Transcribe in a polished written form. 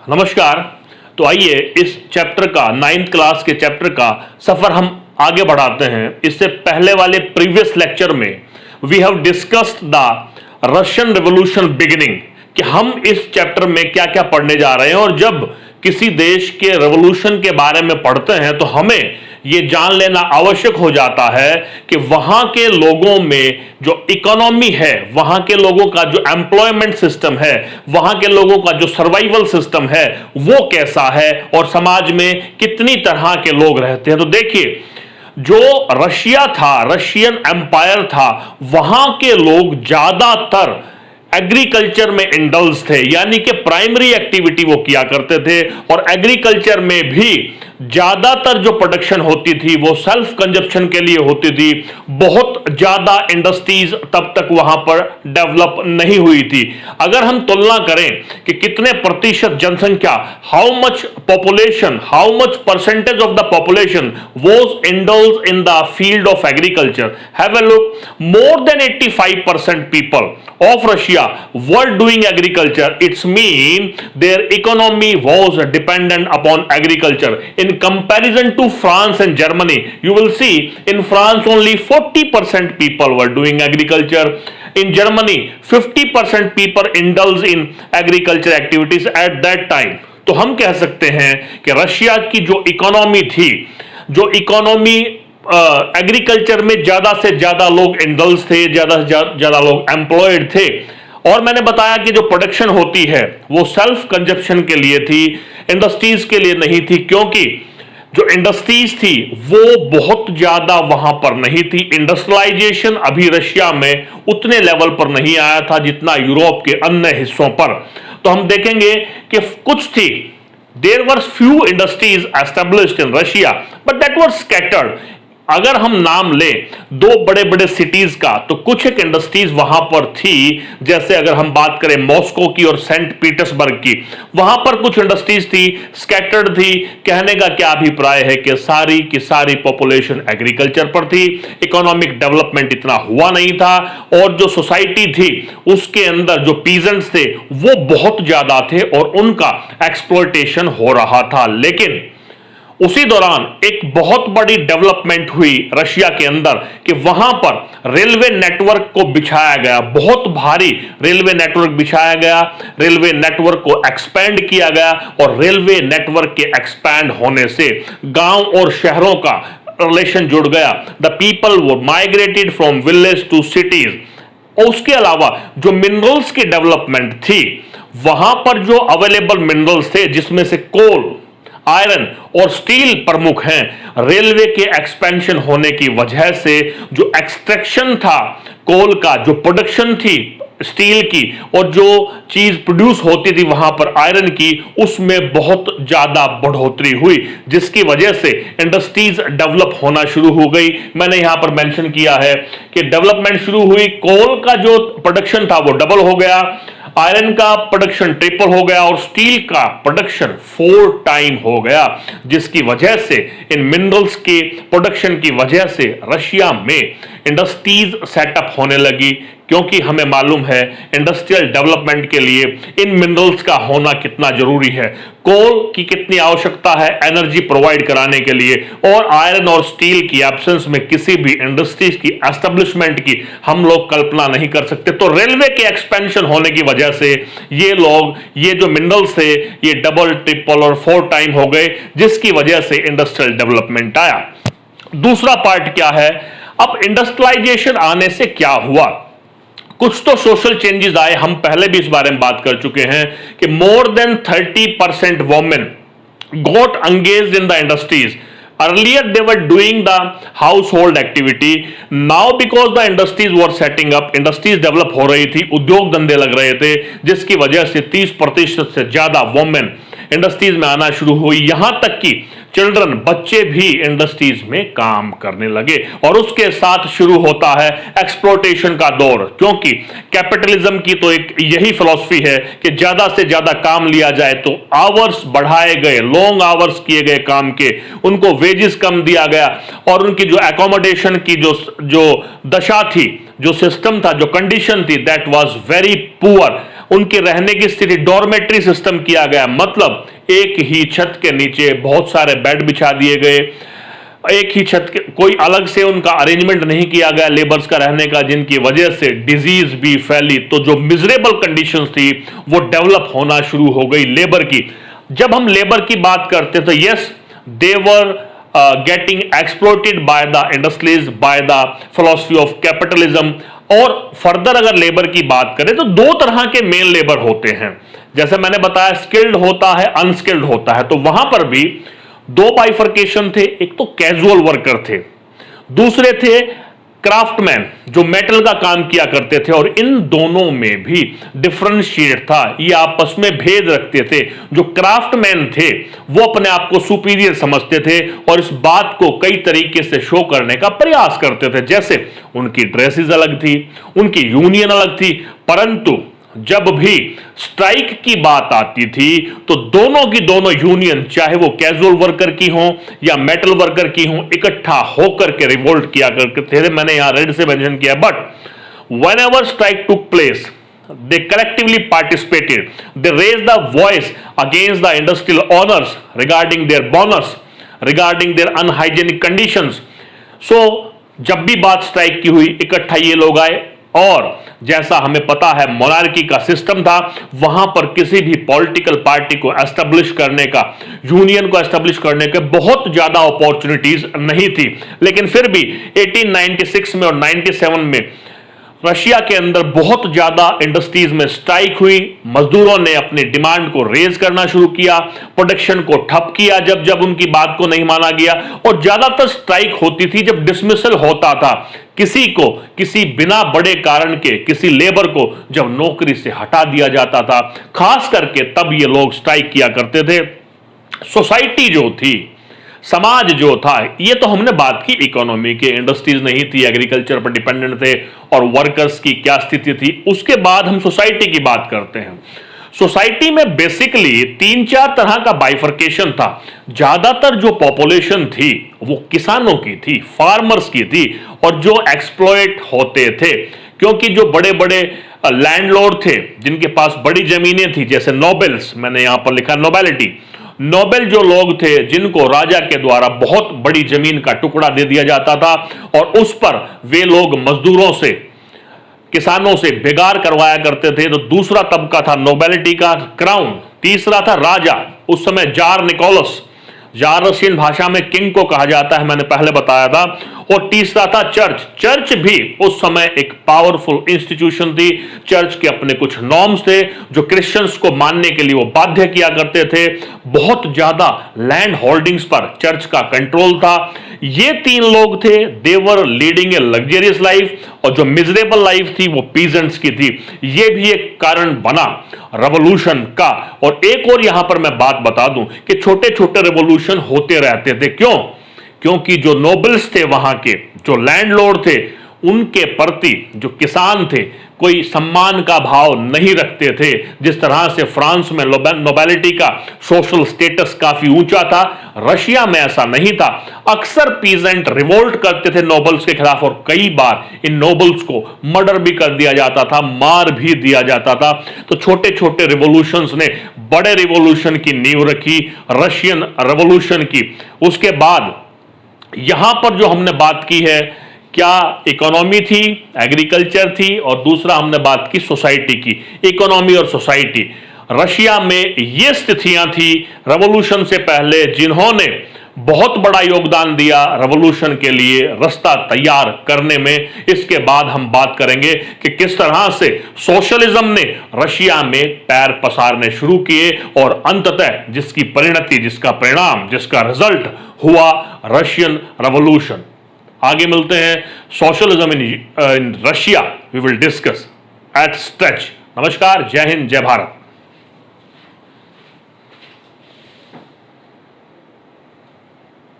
नमस्कार। तो आइए इस चैप्टर का 9th क्लास के चैप्टर का सफर हम आगे बढ़ाते हैं। इससे पहले वाले प्रीवियस लेक्चर में we have discussed the Russian revolution beginning, कि हम इस चैप्टर में क्या क्या पढ़ने जा रहे हैं। और जब किसी देश के रिवॉल्यूशन के बारे में पढ़ते हैं तो हमें यह जान लेना आवश्यक हो जाता है कि वहां के लोगों में जो इकोनॉमी है, वहां के लोगों का जो एम्प्लॉयमेंट सिस्टम है, वहां के लोगों का जो सर्वाइवल सिस्टम है वो कैसा है और समाज में कितनी तरह के लोग रहते हैं। तो देखिए, जो रशिया था, रशियन एम्पायर था, वहां के लोग ज्यादातर एग्रीकल्चर में इंडल्ज थे, यानी कि प्राइमरी एक्टिविटी वो किया करते थे। और एग्रीकल्चर में भी ज्यादातर जो प्रोडक्शन होती थी वो सेल्फ कंजप्शन के लिए होती थी। बहुत ज्यादा इंडस्ट्रीज तब तक वहां पर डेवलप नहीं हुई थी। अगर हम तुलना करें कि कितने प्रतिशत जनसंख्या, how much population, how much percentage of the population was indulge in the field of agriculture, have a look. More than 85% people of Russia were doing agriculture. It's mean their economy was dependent upon agriculture. In comparison to France and Germany, you will see in France only 40% people were doing agriculture. In Germany 50% people indulge in agriculture activities at that time. तो हम कह सकते हैं कि Russia की जो economy थी, जो इकोनॉमी एग्रीकल्चर में ज्यादा से ज्यादा लोग इंडल्ज थे, ज्यादा से ज्यादा लोग एम्प्लॉयड थे। और मैंने बताया कि जो प्रोडक्शन होती है वो सेल्फ कंजप्शन के लिए थी, इंडस्ट्रीज के लिए नहीं थी, क्योंकि जो इंडस्ट्रीज थी वो बहुत ज्यादा वहां पर नहीं थी। इंडस्ट्रियलाइजेशन अभी रशिया में उतने लेवल पर नहीं आया था जितना यूरोप के अन्य हिस्सों पर। तो हम देखेंगे कि कुछ थी, there were few industries established in Russia but that were scattered. अगर हम नाम लें दो बड़े बड़े सिटीज का, तो कुछ एक इंडस्ट्रीज वहां पर थी। जैसे अगर हम बात करें मॉस्को की और सेंट पीटर्सबर्ग की, वहां पर कुछ इंडस्ट्रीज थी, स्कैटर्ड थी। कहने का क्या अभिप्राय है कि सारी की सारी पॉपुलेशन एग्रीकल्चर पर थी, इकोनॉमिक डेवलपमेंट इतना हुआ नहीं था। और जो सोसाइटी थी उसके अंदर जो पीजेंट्स थे वो बहुत ज्यादा थे और उनका एक्सप्लॉयटेशन हो रहा था। लेकिन उसी दौरान एक बहुत बड़ी डेवलपमेंट हुई रशिया के अंदर कि वहां पर रेलवे नेटवर्क को बिछाया गया, बहुत भारी रेलवे नेटवर्क बिछाया गया, रेलवे नेटवर्क को एक्सपैंड किया गया। और रेलवे नेटवर्क के एक्सपैंड होने से गांव और शहरों का रिलेशन जुड़ गया। द पीपल वो migrated from village to cities. और उसके अलावा जो मिनरल्स की डेवलपमेंट थी, वहां पर जो अवेलेबल मिनरल्स थे जिसमें से कोल, आयरन और स्टील प्रमुख हैं, रेलवे के एक्सपेंशन होने की वजह से जो एक्सट्रैक्शन था कोल का, जो प्रोडक्शन थी स्टील की, और जो चीज प्रोड्यूस होती थी वहां पर आयरन की, उसमें बहुत ज्यादा बढ़ोतरी हुई, जिसकी वजह से इंडस्ट्रीज डेवलप होना शुरू हो गई। मैंने यहां पर मेंशन किया है कि डेवलपमेंट शुरू हुई, कोल का जो प्रोडक्शन था वो डबल हो गया, आयरन का प्रोडक्शन ट्रिपल हो गया और स्टील का प्रोडक्शन 4 टाइम हो गया, जिसकी वजह से इन मिनरल्स के प्रोडक्शन की वजह से रशिया में इंडस्ट्रीज सेटअप होने लगी। क्योंकि हमें मालूम है इंडस्ट्रियल डेवलपमेंट के लिए इन मिनरल्स का होना कितना जरूरी है, कोल की कितनी आवश्यकता है एनर्जी प्रोवाइड कराने के लिए, और आयरन और स्टील की एब्सेंस में किसी भी इंडस्ट्रीज की एस्टेब्लिशमेंट की हम लोग कल्पना नहीं कर सकते। तो रेलवे के एक्सपेंशन होने की वजह से ये लोग, ये जो मिनरल्स थे ये डबल, ट्रिपल और 4 टाइम हो गए, जिसकी वजह से इंडस्ट्रियल डेवलपमेंट आया। दूसरा पार्ट क्या है, अब इंडस्ट्रियलाइजेशन आने से क्या हुआ, कुछ तो सोशल चेंजेस आए। हम पहले भी इस बारे में बात कर चुके हैं कि more than 30% women got engaged in the industries. Earlier they were doing the household activity. Now because the industries were setting up, industries develop हो रही थी, उद्योग धंधे लग रहे थे, जिसकी वजह से 30% से ज्यादा वोमेन इंडस्ट्रीज में आना शुरू हुई। यहां तक कि चिल्ड्रन, बच्चे भी इंडस्ट्रीज में काम करने लगे और उसके साथ शुरू होता है एक्सप्लोटेशन का दौर, क्योंकि कैपिटलिज्म की तो एक यही फिलॉसफी है कि ज्यादा से ज्यादा काम लिया जाए, तो आवर्स बढ़ाए गए, लॉन्ग आवर्स किए गए काम के, उनको वेजेस कम दिया गया और उनकी जो एकोमोडेशन की जो दशा थी, जो सिस्टम था, जो कंडीशन थी, दैट वाज वेरी पुअर। उनके रहने की स्थिति डॉर्मेट्री सिस्टम किया गया, मतलब एक ही छत के नीचे बहुत सारे बेड बिछा दिए गए, एक ही छत के, कोई अलग से उनका अरेंजमेंट नहीं किया गया लेबर्स का रहने का, जिनकी वजह से डिजीज भी फैली। तो जो मिजरेबल कंडीशंस थी वो डेवलप होना शुरू हो गई लेबर की। जब हम लेबर की बात करते तो yes, they were getting exploited by the industries, by the philosophy of capitalism। और फर्दर अगर लेबर की बात करें तो दो तरह के मेन लेबर होते हैं, जैसे मैंने बताया, स्किल्ड होता है, अनस्किल्ड होता है। तो वहां पर भी दो बाइफर्केशन थे, एक तो कैजुअल वर्कर थे, दूसरे थे क्राफ्टमैन जो मेटल का काम किया करते थे, और इन दोनों में भी डिफरेंशिएट था, ये आपस में भेद रखते थे। जो क्राफ्टमैन थे वो अपने आप को सुपीरियर समझते थे और इस बात को कई तरीके से शो करने का प्रयास करते थे, जैसे उनकी ड्रेसेस अलग थी, उनकी यूनियन अलग थी, परंतु जब भी स्ट्राइक की बात आती थी तो दोनों की दोनों यूनियन, चाहे वो कैजुअल वर्कर की हो या मेटल वर्कर की हो, इकट्ठा होकर के रिवोल्ट किया करते थे। मैंने यहां रेड से मेंशन किया, but whenever strike took place they collectively participated, they raised the voice against the industrial owners regarding their bonus, regarding their unhygienic conditions। so जब भी बात स्ट्राइक की हुई, इकट्ठा ये लोग आए, और जैसा हमें पता है मोनार्की का सिस्टम था, वहां पर किसी भी पॉलिटिकल पार्टी को एस्टेब्लिश करने का, यूनियन को एस्टेब्लिश करने के बहुत ज्यादा अपॉर्चुनिटीज नहीं थी। लेकिन फिर भी 1896 में और 97 में रशिया के अंदर बहुत ज्यादा इंडस्ट्रीज में स्ट्राइक हुई, मजदूरों ने अपनी डिमांड को रेज करना शुरू किया, प्रोडक्शन को ठप किया जब जब उनकी बात को नहीं माना गया, और ज्यादातर स्ट्राइक होती थी जब डिसमिसल होता था, किसी को किसी बिना बड़े कारण के, किसी लेबर को जब नौकरी से हटा दिया जाता था, खास करके तब ये लोग स्ट्राइक किया करते थे। सोसाइटी जो थी, समाज जो था, ये तो हमने बात की इकोनॉमी के, इंडस्ट्रीज नहीं थी, एग्रीकल्चर पर डिपेंडेंट थे, और वर्कर्स की क्या स्थिति थी। उसके बाद हम सोसाइटी की बात करते हैं। सोसाइटी में बेसिकली 3-4 तरह का बाइफर्केशन था। ज्यादातर जो पॉपुलेशन थी वो किसानों की थी, फार्मर्स की थी, और जो एक्सप्लॉइट होते थे, क्योंकि जो बड़े बड़े लैंडलॉर्ड थे जिनके पास बड़ी जमीनें थी, जैसे नोबेल्स, मैंने यहां पर लिखा नोबेलिटी, नोबेल जो लोग थे जिनको राजा के द्वारा बहुत बड़ी जमीन का टुकड़ा दे दिया जाता था, और उस पर वे लोग मजदूरों से, किसानों से बेगार करवाया करते थे। तो दूसरा तबका था नोबेलिटी का, क्राउन। तीसरा था राजा, उस समय जार निकोलस, जार रशियन भाषा में किंग को कहा जाता है, मैंने पहले बताया था। और तीसरा था चर्च। चर्च भी उस समय एक पावरफुल इंस्टीट्यूशन थी। चर्च के अपने कुछ नॉर्म्स थे जो क्रिश्चियंस को मानने के लिए वो बाध्य किया करते थे। बहुत ज्यादा लैंड होल्डिंग्स पर चर्च का कंट्रोल था। ये 3 लोग थे, देवर लीडिंग ए लग्जरियस लाइफ, और जो मिजरेबल लाइफ थी वो पीजेंट्स की थी। ये भी एक कारण बना रेवोल्यूशन का। और एक और यहां पर मैं बात बता दूं कि छोटे छोटे रेवोल्यूशन होते रहते थे। क्यों? क्योंकि जो नोबल्स थे, वहां के जो लैंडलॉर्ड थे, उनके प्रति जो किसान थे कोई सम्मान का भाव नहीं रखते थे। जिस तरह से फ्रांस में नोबेलिटी का सोशल स्टेटस काफी ऊंचा था, रशिया में ऐसा नहीं था। अक्सर पीजेंट रिवोल्ट करते थे नोबल्स के खिलाफ, और कई बार इन नोबल्स को मर्डर भी कर दिया जाता था, मार भी दिया जाता था। तो छोटे छोटे रिवोल्यूशंस ने बड़े रिवोल्यूशन की नींव रखी, रशियन रेवोल्यूशन की। उसके बाद यहां पर जो हमने बात की है, क्या इकोनॉमी थी, एग्रीकल्चर थी, और दूसरा हमने बात की सोसाइटी की। इकोनॉमी और सोसाइटी, रशिया में ये स्थितियां थी रेवोल्यूशन से पहले जिन्होंने बहुत बड़ा योगदान दिया रेवोल्यूशन के लिए रास्ता तैयार करने में। इसके बाद हम बात करेंगे कि किस तरह से सोशलिज्म ने रशिया में पैर पसारने शुरू किए, और अंततः जिसकी परिणति, जिसका परिणाम, जिसका रिजल्ट हुआ रशियन रेवोल्यूशन। आगे मिलते हैं। Socialism in Russia we will discuss at stretch. नमस्कार, जय हिंद, जय भारत।